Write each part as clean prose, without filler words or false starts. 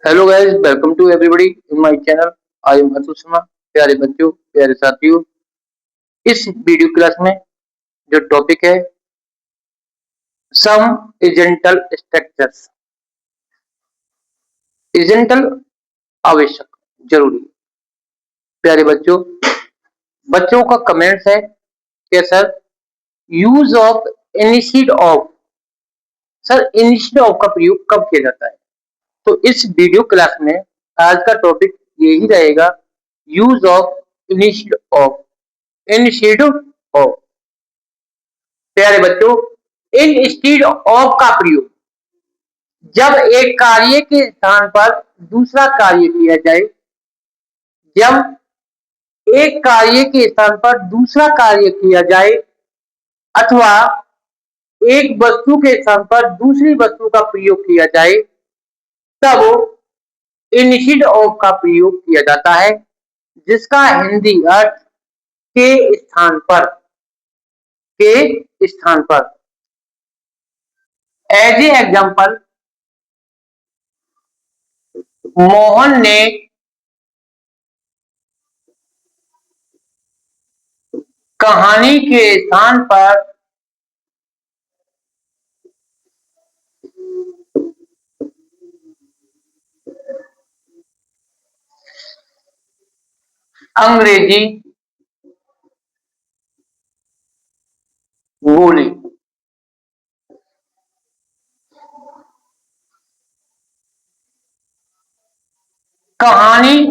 Hello guys, welcome to everybody in my channel. I am Atul Sharma. प्यारे बच्चों, प्यारे साथियों, इस वीडियो क्लास में जो टॉपिक है सम इजेंटल स्ट्रक्चर्स। इजेंटल आवश्यक, जरूरी। प्यारे बच्चों, बच्चों का कमेंट्स है कि sir use of initiate of, sir initiate of का प्रयोग कब किया जाता है? तो इस वीडियो क्लास में आज का टॉपिक यही रहेगा, use of initiate of. Initiative of, प्यारे बच्चों, इंस्टीड ऑफ का प्रयोग जब एक कार्य के स्थान पर दूसरा कार्य किया जाए, जब एक कार्य के स्थान पर दूसरा कार्य किया जाए अथवा एक वस्तु के स्थान पर दूसरी वस्तु का प्रयोग किया जाए, तब इंस्टीड ऑफ का प्रयोग किया जाता है, जिसका हिंदी अर्थ के स्थान पर, के स्थान पर। एज ए एग्जाम्पल, मोहन ने कहानी के स्थान पर अंग्रेजी बोली। कहानी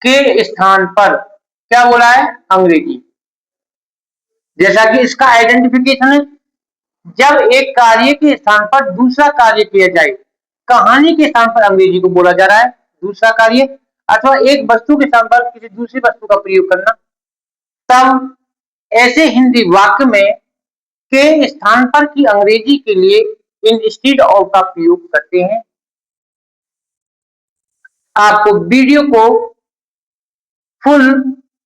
के स्थान पर क्या बोला है? अंग्रेजी। जैसा कि इसका आइडेंटिफिकेशन है, जब एक कार्य के स्थान पर दूसरा कार्य किया जाए, कहानी के स्थान पर अंग्रेजी को बोला जा रहा है दूसरा कार्य, अथवा एक वस्तु के स्थान पर किसी दूसरी वस्तु का प्रयोग करना, तब ऐसे हिंदी वाक्य में के स्थान पर की अंग्रेजी के लिए इंस्टीड ऑफ का प्रयोग करते हैं। आपको वीडियो को फुल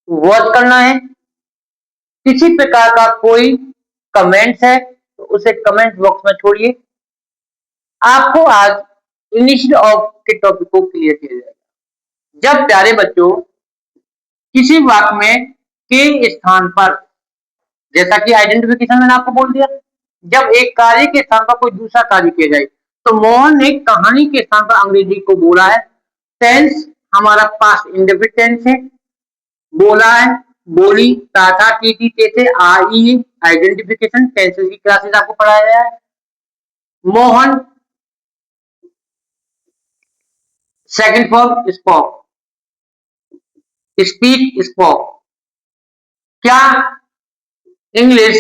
वॉच करना है। किसी प्रकार का कोई कमेंट्स है तो उसे कमेंट बॉक्स में छोड़िए। आपको आज इनिशिएट ऑफ के टॉपिक को क्लियर किया जाएगा। जब प्यारे बच्चों किसी वाक्य में के स्थान पर, जैसा कि आइडेंटिफिकेशन मैंने आपको बोल दिया, जब एक कार्य के स्थान पर कोई दूसरा कार्य किया जाए, तो मोहन ने कहानी के स्थान पर अंग्रेजी को बोला है। टेंस हमारा पास्ट इंडेफिनिट टेंस है। बोला है, बोली, टाटा, टीटी, टेथे, आई, आइडेंटिफिकेशन, टेंसेस की क्लासेस आपको पढ़ाया गया है। Mohan second form spoke, speak, spoke. क्या इंग्लिश,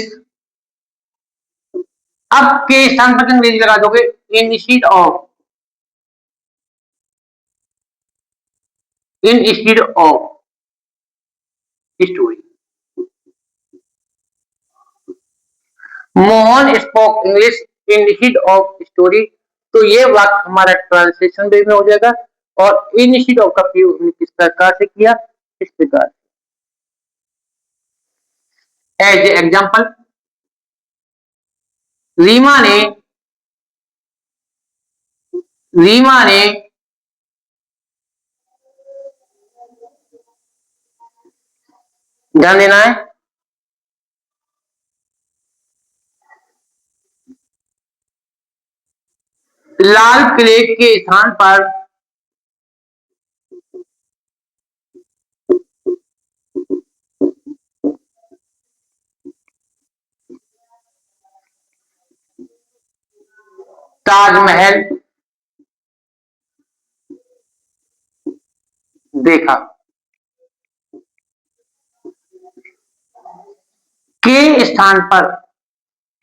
अब के स्थान पर अंग्रेजी लगा दोगे, instead of, instead of story. Mohan spoke English instead of story. तो ये वाक्य हमारा ट्रांसलेशन वे में हो जाएगा। और इंस्टीड ऑफ का प्रयोग हमने किस प्रकार से किया? इस प्रकार। एज ए एग्जाम्पल, रीमा ने रीमा ने ध्यान देना है, लाल किले के स्थान पर ताजमहल देखा। के स्थान पर,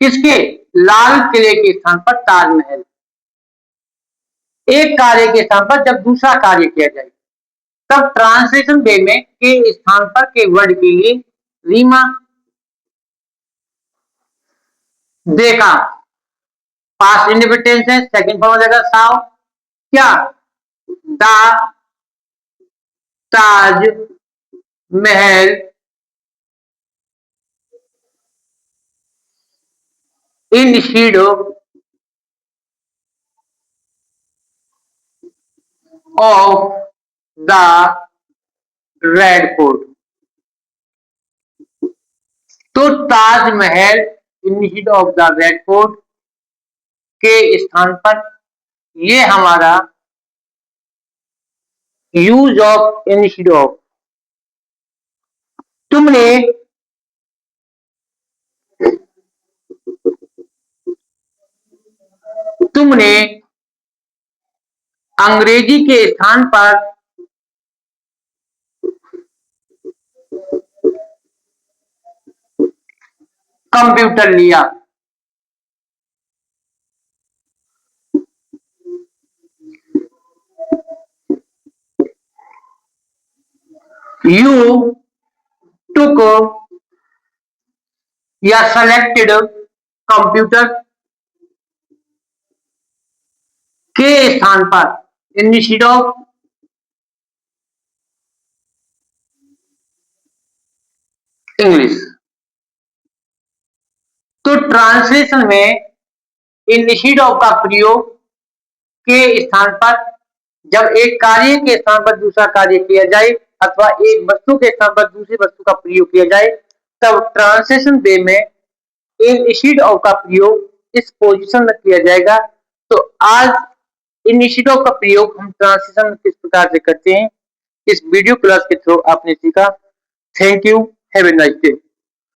किसके? लाल किले के स्थान पर ताजमहल। एक कार्य के स्थान पर जब दूसरा कार्य किया जाए, तब ट्रांसलेशन वे में के स्थान पर के वर्ड के लिए रीमा देखा, पास्ट इंडिपेंडेंस है, सेकंड फॉर्म हो जाएगा साव। क्या? The Taj Mahal instead of of the Red Fort. तो Taj Mahal instead of the Red Fort के स्थान पर ये हमारा यूज ऑफ इंस्टीड ऑफ। तुमने तुमने अंग्रेजी के स्थान पर कंप्यूटर लिया। You took या selected कंप्यूटर के स्थान पर इंस्टीड ऑफ इंग्लिश। तो ट्रांसलेशन में इंस्टीड ऑफ का प्रयोग के स्थान पर जब एक कार्य के स्थान पर दूसरा कार्य किया जाए अथवा एक वस्तु के स्थान पर दूसरी वस्तु का प्रयोग किया जाए तब ट्रांसलेशन वे में इंस्टीड ऑफ का प्रयोग इस पोजीशन में किया जाएगा। तो आज इंस्टीड ऑफ का प्रयोग हम ट्रांसलेशन में किस प्रकार से करते हैं इस वीडियो क्लास के थ्रू आपने सीखा। Thank you, have a nice day.